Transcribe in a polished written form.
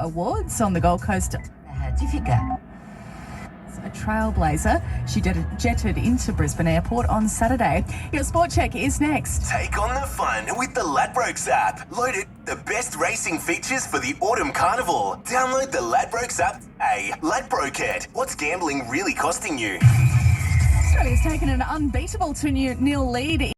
awards on the Gold Coast. Difficult. A trailblazer. She jetted into Brisbane Airport on Saturday. Your Sport Check is next. Take on the fun with the Ladbrokes app. Load it. The best racing features for the Autumn Carnival. Download the Ladbrokes app. Ladbroke it. What's gambling really costing you? Australia's taken an unbeatable 2-0 lead